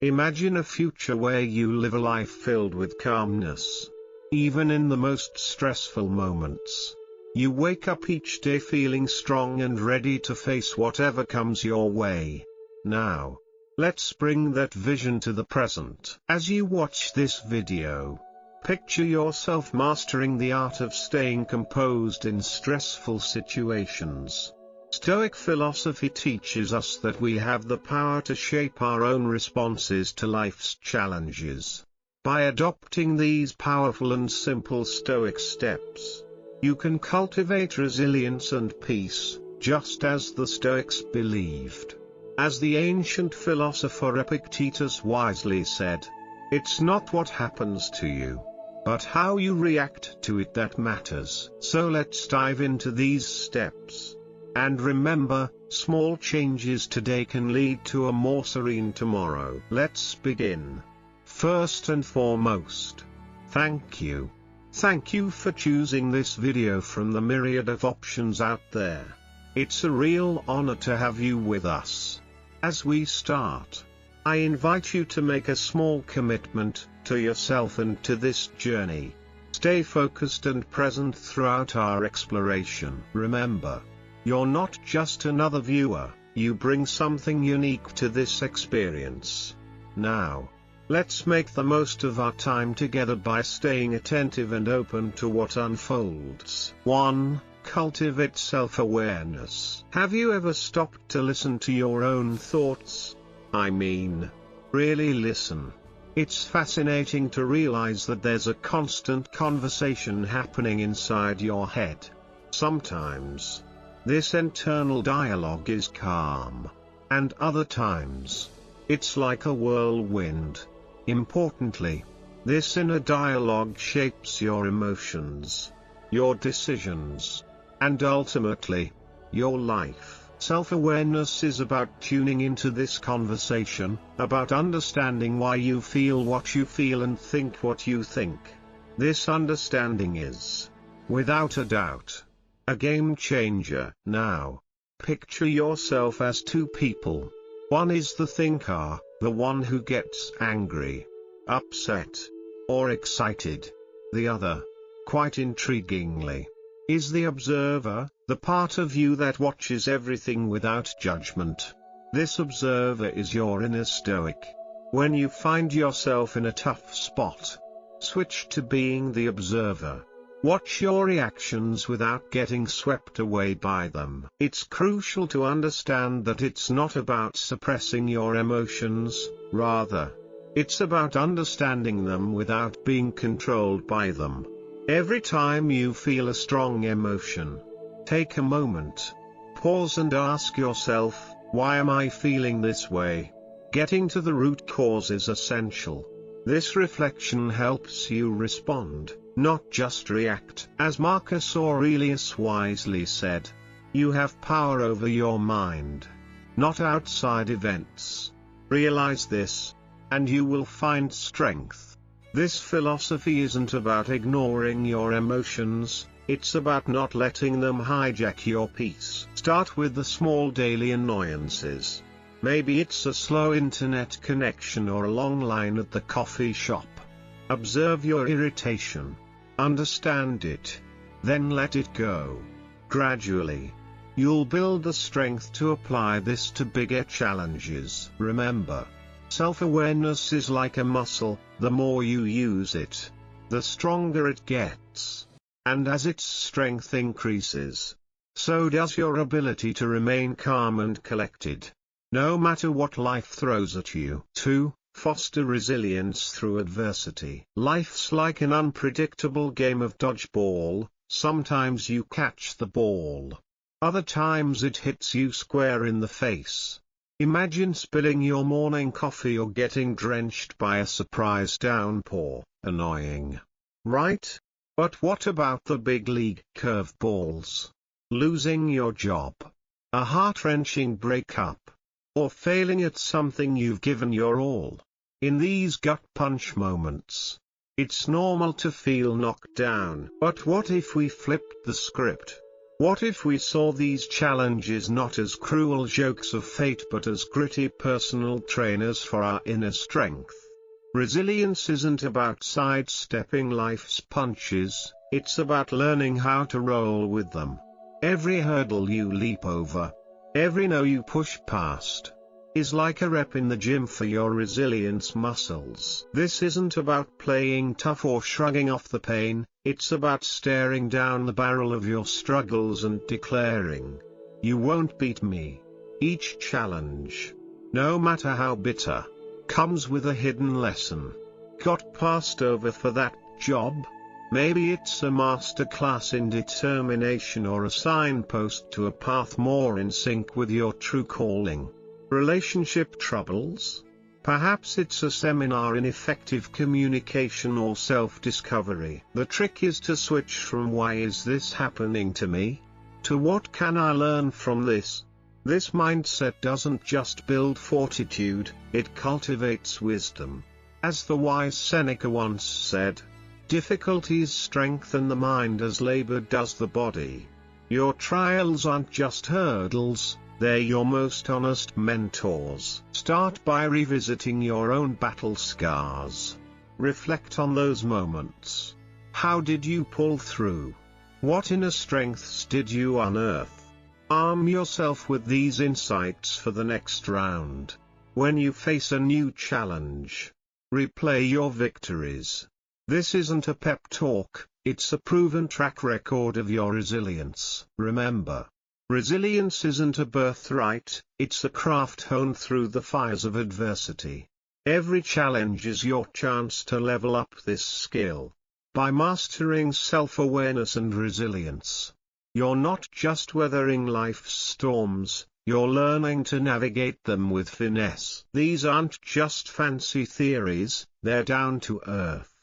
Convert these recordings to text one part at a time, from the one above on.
Imagine a future where you live a life filled with calmness. Even in the most stressful moments, you wake up each day feeling strong and ready to face whatever comes your way. Now, let's bring that vision to the present. As you watch this video, picture yourself mastering the art of staying composed in stressful situations. Stoic philosophy teaches us that we have the power to shape our own responses to life's challenges. By adopting these powerful and simple Stoic steps, you can cultivate resilience and peace, just as the Stoics believed. As the ancient philosopher Epictetus wisely said, "It's not what happens to you, but how you react to it that matters." So let's dive into these steps. And remember, small changes today can lead to a more serene tomorrow. Let's begin. First and foremost, thank you. Thank you for choosing this video from the myriad of options out there. It's a real honor to have you with us. As we start, I invite you to make a small commitment to yourself and to this journey. Stay focused and present throughout our exploration. Remember, you're not just another viewer, you bring something unique to this experience. Now, let's make the most of our time together by staying attentive and open to what unfolds. 1. Cultivate self-awareness. Have you ever stopped to listen to your own thoughts? I mean, really listen. It's fascinating to realize that there's a constant conversation happening inside your head. Sometimes, this internal dialogue is calm, and other times, it's like a whirlwind. Importantly, this inner dialogue shapes your emotions, your decisions, and ultimately, your life. Self-awareness is about tuning into this conversation, about understanding why you feel what you feel and think what you think. This understanding is, without a doubt, a game changer. Now, picture yourself as two people. One is the thinker, the one who gets angry, upset, or excited. The other, quite intriguingly, is the observer, the part of you that watches everything without judgment. This observer is your inner Stoic. When you find yourself in a tough spot, switch to being the observer. Watch your reactions without getting swept away by them. It's crucial to understand that it's not about suppressing your emotions, rather, it's about understanding them without being controlled by them. Every time you feel a strong emotion, take a moment, pause and ask yourself, why am I feeling this way? Getting to the root cause is essential. This reflection helps you respond, not just react. As Marcus Aurelius wisely said, you have power over your mind, not outside events. Realize this, and you will find strength. This philosophy isn't about ignoring your emotions, it's about not letting them hijack your peace. Start with the small daily annoyances. Maybe it's a slow internet connection or a long line at the coffee shop. Observe your irritation. Understand it. Then let it go. Gradually, you'll build the strength to apply this to bigger challenges. Remember, self-awareness is like a muscle. The more you use it, the stronger it gets. And as its strength increases, so does your ability to remain calm and collected, no matter what life throws at you. 2. Foster resilience through adversity. Life's like an unpredictable game of dodgeball. Sometimes you catch the ball. Other times it hits you square in the face. Imagine spilling your morning coffee or getting drenched by a surprise downpour. Annoying, right? But what about the big league curveballs? Losing your job, a heart-wrenching breakup, or failing at something you've given your all. In these gut-punch moments, it's normal to feel knocked down. But what if we flipped the script? What if we saw these challenges not as cruel jokes of fate but as gritty personal trainers for our inner strength? Resilience isn't about sidestepping life's punches, it's about learning how to roll with them. Every hurdle you leap over, every no you push past, is like a rep in the gym for your resilience muscles. This isn't about playing tough or shrugging off the pain, it's about staring down the barrel of your struggles and declaring, "You won't beat me." Each challenge, no matter how bitter, comes with a hidden lesson. Got passed over for that job? Maybe it's a masterclass in determination or a signpost to a path more in sync with your true calling. Relationship troubles? Perhaps it's a seminar in effective communication or self-discovery. The trick is to switch from "why is this happening to me?" to "what can I learn from this?" This mindset doesn't just build fortitude, it cultivates wisdom. As the wise Seneca once said, "Difficulties strengthen the mind as labor does the body." Your trials aren't just hurdles, they're your most honest mentors. Start by revisiting your own battle scars. Reflect on those moments. How did you pull through? What inner strengths did you unearth? Arm yourself with these insights for the next round. When you face a new challenge, replay your victories. This isn't a pep talk, it's a proven track record of your resilience. Remember, resilience isn't a birthright, it's a craft honed through the fires of adversity. Every challenge is your chance to level up this skill. By mastering self-awareness and resilience, you're not just weathering life's storms, you're learning to navigate them with finesse. These aren't just fancy theories, they're down to earth,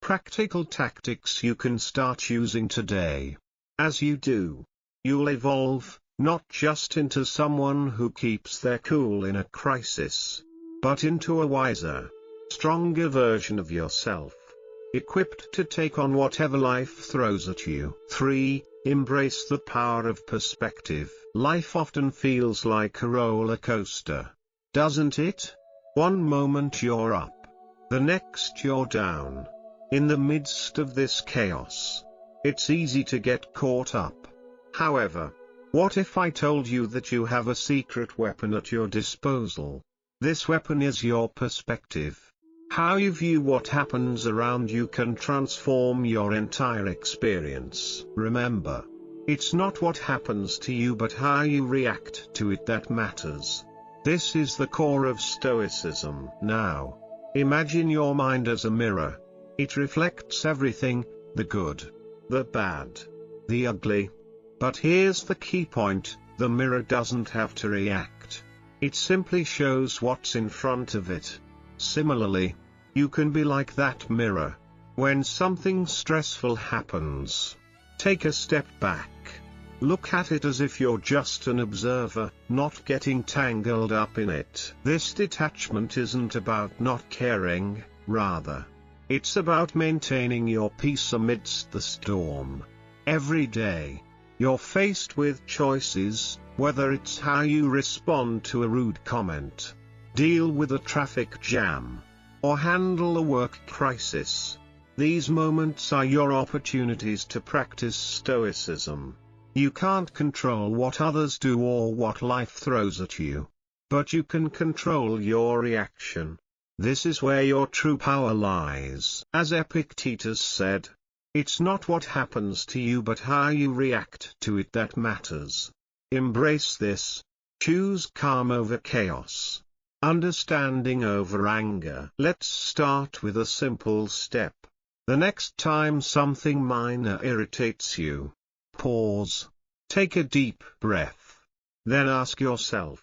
practical tactics you can start using today. As you do, you'll evolve, not just into someone who keeps their cool in a crisis, but into a wiser, stronger version of yourself, equipped to take on whatever life throws at you. 3. Embrace the power of perspective. Life often feels like a roller coaster, doesn't it? One moment you're up, the next you're down. In the midst of this chaos, it's easy to get caught up. However, what if I told you that you have a secret weapon at your disposal? This weapon is your perspective. How you view what happens around you can transform your entire experience. Remember, it's not what happens to you but how you react to it that matters. This is the core of Stoicism. Now, imagine your mind as a mirror. It reflects everything, the good, the bad, the ugly. But here's the key point, the mirror doesn't have to react. It simply shows what's in front of it. Similarly, you can be like that mirror. When something stressful happens, take a step back. Look at it as if you're just an observer, not getting tangled up in it. This detachment isn't about not caring, rather, it's about maintaining your peace amidst the storm. Every day, you're faced with choices, whether it's how you respond to a rude comment, deal with a traffic jam, or handle a work crisis. These moments are your opportunities to practice Stoicism. You can't control what others do or what life throws at you, but you can control your reaction. This is where your true power lies. As Epictetus said, it's not what happens to you but how you react to it that matters. Embrace this. Choose calm over chaos, understanding over anger. Let's start with a simple step. The next time something minor irritates you, pause. Take a deep breath. Then ask yourself,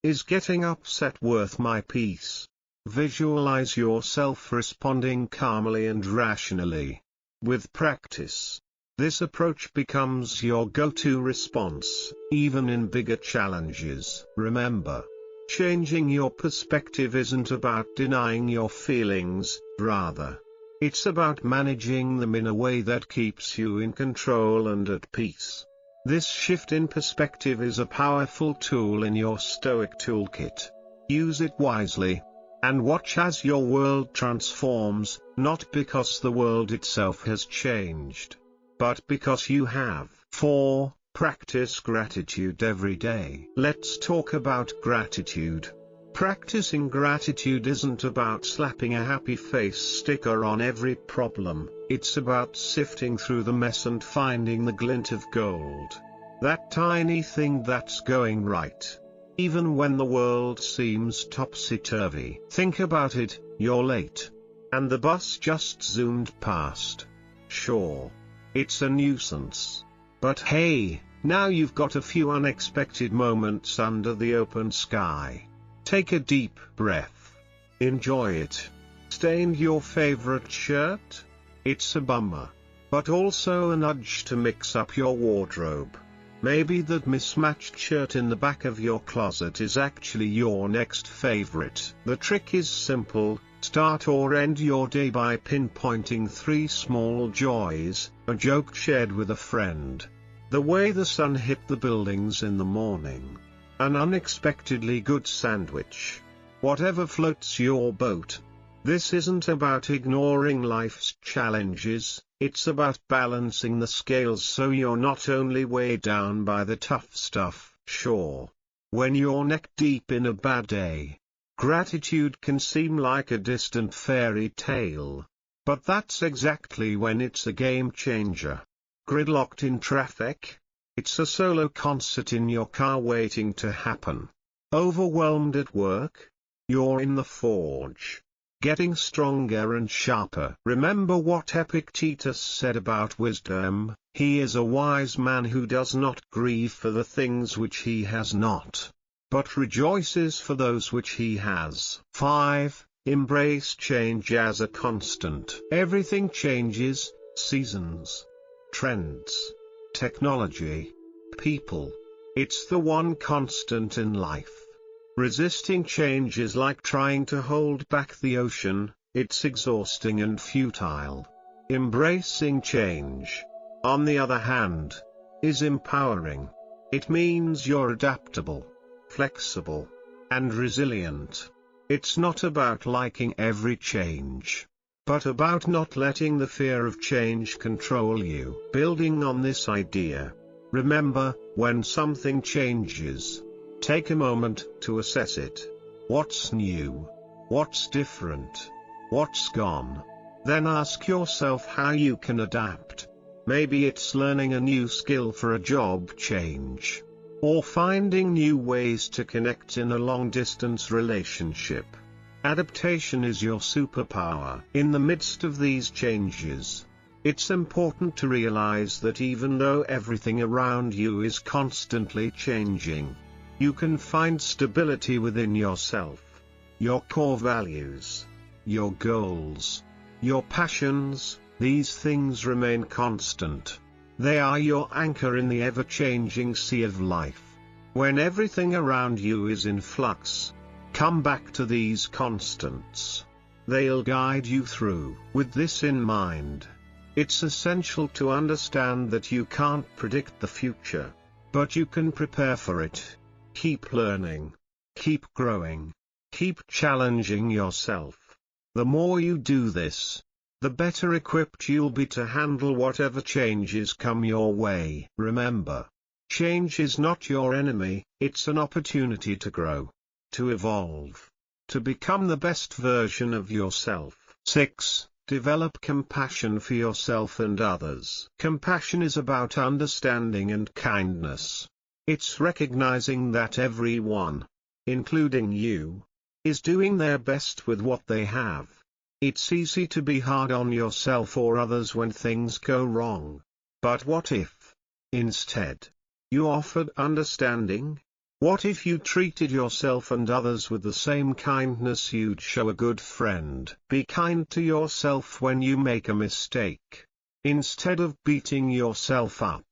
is getting upset worth my peace? Visualize yourself responding calmly and rationally. With practice, this approach becomes your go-to response, even in bigger challenges. Remember, changing your perspective isn't about denying your feelings, rather, it's about managing them in a way that keeps you in control and at peace. This shift in perspective is a powerful tool in your Stoic toolkit. Use it wisely. And watch as your world transforms, not because the world itself has changed, but because you have. 4. Practice gratitude every day. Let's talk about gratitude. Practicing gratitude isn't about slapping a happy face sticker on every problem, it's about sifting through the mess and finding the glint of gold. That tiny thing that's going right. Even when the world seems topsy-turvy. Think about it, you're late. And the bus just zoomed past. Sure. It's a nuisance. But hey, now you've got a few unexpected moments under the open sky. Take a deep breath. Enjoy it. Stained your favorite shirt? It's a bummer. But also a nudge to mix up your wardrobe. Maybe that mismatched shirt in the back of your closet is actually your next favorite. The trick is simple: start or end your day by pinpointing 3 small joys: a joke shared with a friend, the way the sun hit the buildings in the morning, an unexpectedly good sandwich. Whatever floats your boat. This isn't about ignoring life's challenges, it's about balancing the scales so you're not only weighed down by the tough stuff. Sure. When you're neck deep in a bad day, gratitude can seem like a distant fairy tale. But that's exactly when it's a game changer. Gridlocked in traffic? It's a solo concert in your car waiting to happen. Overwhelmed at work? You're in the forge, getting stronger and sharper. Remember what Epictetus said about wisdom: he is a wise man who does not grieve for the things which he has not, but rejoices for those which he has. 5. Embrace change as a constant. Everything changes: seasons, trends, technology, people. It's the one constant in life. Resisting change is like trying to hold back the ocean, it's exhausting and futile. Embracing change, on the other hand, is empowering. It means you're adaptable, flexible, and resilient. It's not about liking every change, but about not letting the fear of change control you. Building on this idea, remember, when something changes, take a moment to assess it. What's new? What's different? What's gone? Then ask yourself how you can adapt. Maybe it's learning a new skill for a job change, or finding new ways to connect in a long-distance relationship. Adaptation is your superpower. In the midst of these changes, it's important to realize that even though everything around you is constantly changing, you can find stability within yourself. Your core values, your goals, your passions, these things remain constant. They are your anchor in the ever-changing sea of life. When everything around you is in flux, come back to these constants. They'll guide you through. With this in mind, it's essential to understand that you can't predict the future, but you can prepare for it. Keep learning. Keep growing. Keep challenging yourself. The more you do this, the better equipped you'll be to handle whatever changes come your way. Remember, change is not your enemy, it's an opportunity to grow, to evolve, to become the best version of yourself. 6. Develop compassion for yourself and others. Compassion is about understanding and kindness. It's recognizing that everyone, including you, is doing their best with what they have. It's easy to be hard on yourself or others when things go wrong. But what if, instead, you offered understanding? What if you treated yourself and others with the same kindness you'd show a good friend? Be kind to yourself when you make a mistake. Instead of beating yourself up,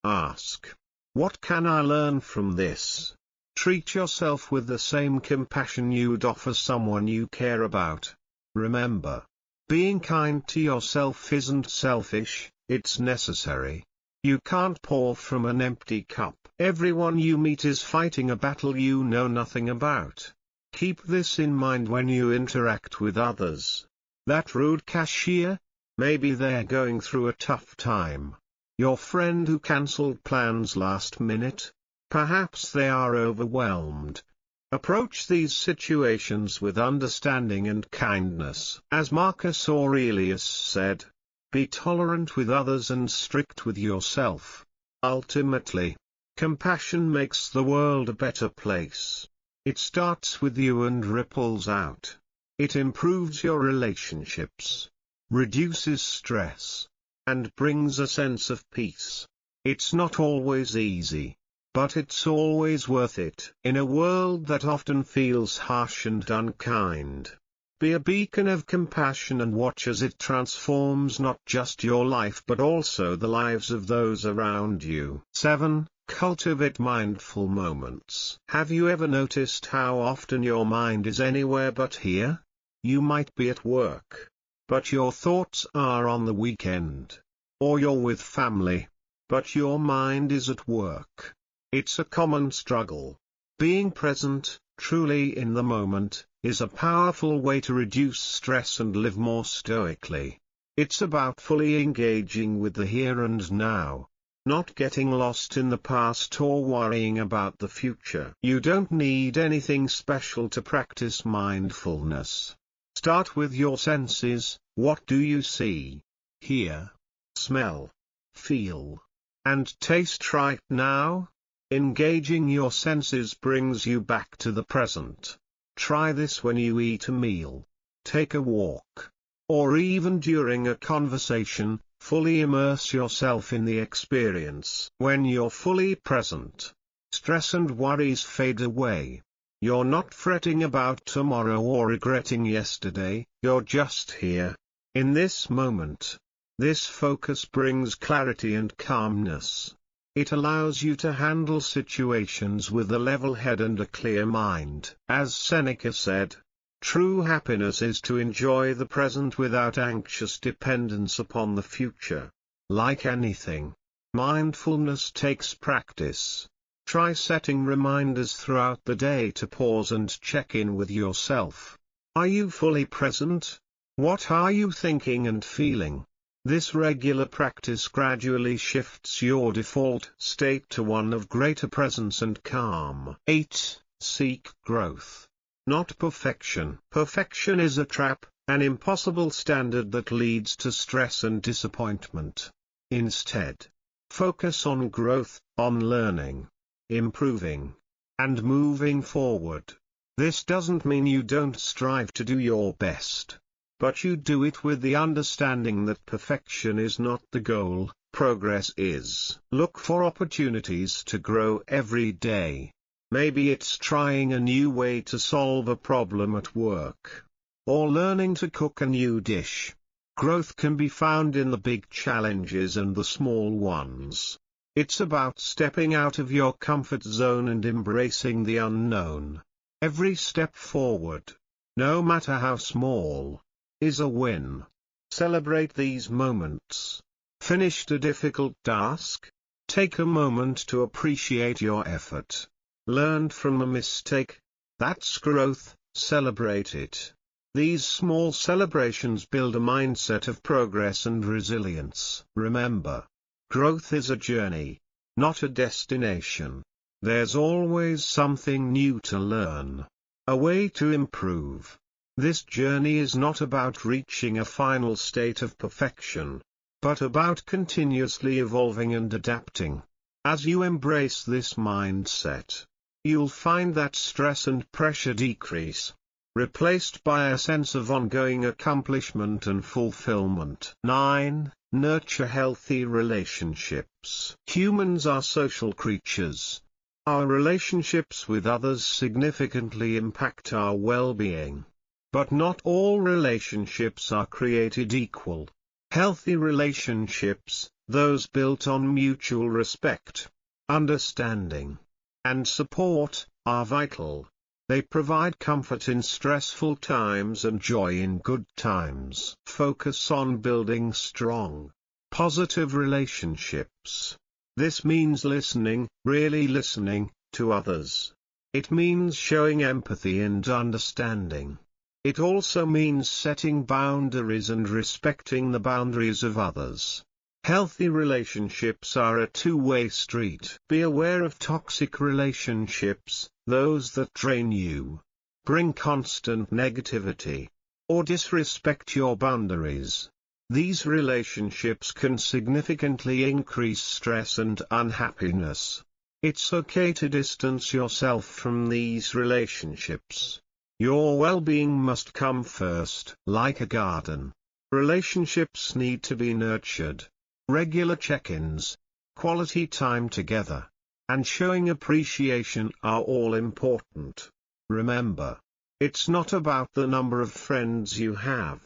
ask, what can I learn from this? Treat yourself with the same compassion you'd offer someone you care about. Remember, being kind to yourself isn't selfish, it's necessary. You can't pour from an empty cup. Everyone you meet is fighting a battle you know nothing about. Keep this in mind when you interact with others. That rude cashier? Maybe they're going through a tough time. Your friend who cancelled plans last minute? Perhaps they are overwhelmed. Approach these situations with understanding and kindness. As Marcus Aurelius said, be tolerant with others and strict with yourself. Ultimately, compassion makes the world a better place. It starts with you and ripples out. It improves your relationships, reduces stress, and brings a sense of peace. It's not always easy, but it's always worth it. In a world that often feels harsh and unkind, be a beacon of compassion and watch as it transforms not just your life but also the lives of those around you. 7. Cultivate mindful moments. Have you ever noticed how often your mind is anywhere but here? You might be at work, but your thoughts are on the weekend. Or you're with family, but your mind is at work. It's a common struggle. Being present, truly in the moment, is a powerful way to reduce stress and live more stoically. It's about fully engaging with the here and now, not getting lost in the past or worrying about the future. You don't need anything special to practice mindfulness. Start with your senses. What do you see, hear, smell, feel, and taste right now? Engaging your senses brings you back to the present. Try this when you eat a meal, take a walk, or even during a conversation. Fully immerse yourself in the experience. When you're fully present, stress and worries fade away. You're not fretting about tomorrow or regretting yesterday, you're just here, in this moment. This focus brings clarity and calmness. It allows you to handle situations with a level head and a clear mind. As Seneca said, true happiness is to enjoy the present without anxious dependence upon the future. Like anything, mindfulness takes practice. Try setting reminders throughout the day to pause and check in with yourself. Are you fully present? What are you thinking and feeling? This regular practice gradually shifts your default state to one of greater presence and calm. 8. Seek growth, not perfection. Perfection is a trap, an impossible standard that leads to stress and disappointment. Instead, focus on growth, on learning, improving, and moving forward. This doesn't mean you don't strive to do your best, but you do it with the understanding that perfection is not the goal, progress is. Look for opportunities to grow every day. Maybe it's trying a new way to solve a problem at work, or learning to cook a new dish. Growth can be found in the big challenges and the small ones. It's about stepping out of your comfort zone and embracing the unknown. Every step forward, no matter how small, is a win. Celebrate these moments. Finished a difficult task? Take a moment to appreciate your effort. Learned from a mistake? That's growth, celebrate it. These small celebrations build a mindset of progress and resilience. Remember, growth is a journey, not a destination. There's always something new to learn, a way to improve. This journey is not about reaching a final state of perfection, but about continuously evolving and adapting. As you embrace this mindset, you'll find that stress and pressure decrease, replaced by a sense of ongoing accomplishment and fulfillment. 9. Nurture healthy relationships. Humans are social creatures. Our relationships with others significantly impact our well-being. But not all relationships are created equal. Healthy relationships, those built on mutual respect, understanding, and support, are vital. They provide comfort in stressful times and joy in good times. Focus on building strong, Positive relationships. This means listening, really listening, to others. It means showing empathy and understanding. It also means setting boundaries and respecting the boundaries of others. Healthy relationships are a two-way street. Be aware of toxic relationships, those that drain you, bring constant negativity, or disrespect your boundaries. These relationships can significantly increase stress and unhappiness. It's okay to distance yourself from these relationships. Your well-being must come first. Like a garden, relationships need to be nurtured. Regular check-ins, quality time together, and showing appreciation are all important. Remember, it's not about the number of friends you have,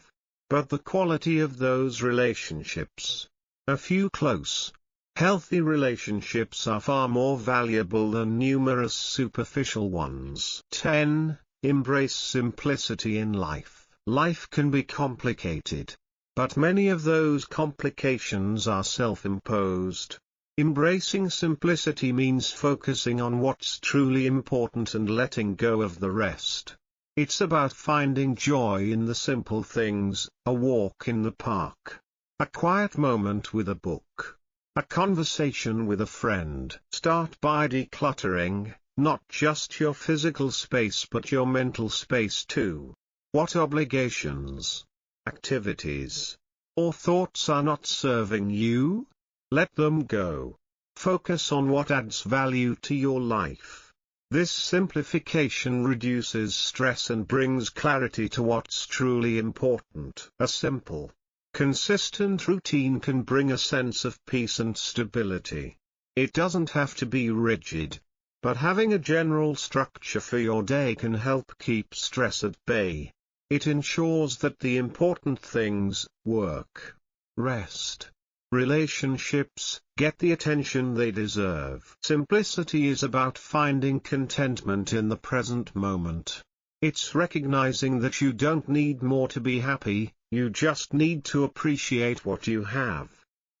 but the quality of those relationships. A few close, healthy relationships are far more valuable than numerous superficial ones. 10. Embrace simplicity in life. Life can be complicated, but many of those complications are self-imposed. Embracing simplicity means focusing on what's truly important and letting go of the rest. It's about finding joy in the simple things, a walk in the park, a quiet moment with a book, a conversation with a friend. Start by decluttering, not just your physical space but your mental space too. What obligations, activities, or thoughts are not serving you? Let them go. Focus on what adds value to your life. This simplification reduces stress and brings clarity to what's truly important. A simple, consistent routine can bring a sense of peace and stability. It doesn't have to be rigid, but having a general structure for your day can help keep stress at bay. It ensures that the important things, work, rest, relationships, get the attention they deserve. Simplicity is about finding contentment in the present moment. It's recognizing that you don't need more to be happy, you just need to appreciate what you have.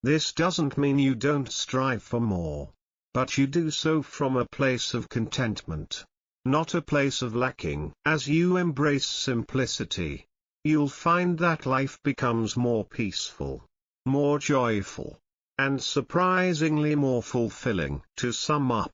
This doesn't mean you don't strive for more, but you do so from a place of contentment, not a place of lacking. As you embrace simplicity, you'll find that life becomes more peaceful, more joyful, and surprisingly more fulfilling. To sum up,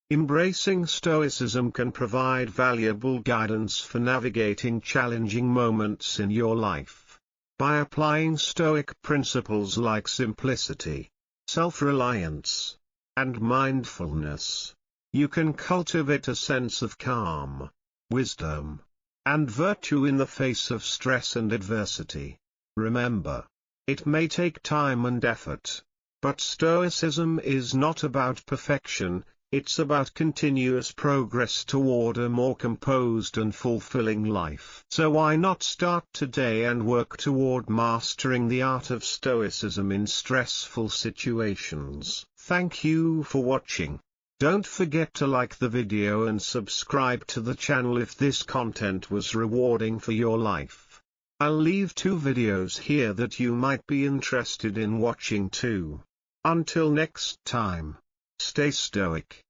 embracing Stoicism can provide valuable guidance for navigating challenging moments in your life. By applying Stoic principles like simplicity, self-reliance, and mindfulness, you can cultivate a sense of calm, wisdom, and virtue in the face of stress and adversity. Remember, it may take time and effort, but Stoicism is not about perfection, it's about continuous progress toward a more composed and fulfilling life. So why not start today and work toward mastering the art of Stoicism in stressful situations? Thank you for watching. Don't forget to like the video and subscribe to the channel if this content was rewarding for your life. I'll leave 2 videos here that you might be interested in watching too. Until next time, stay stoic.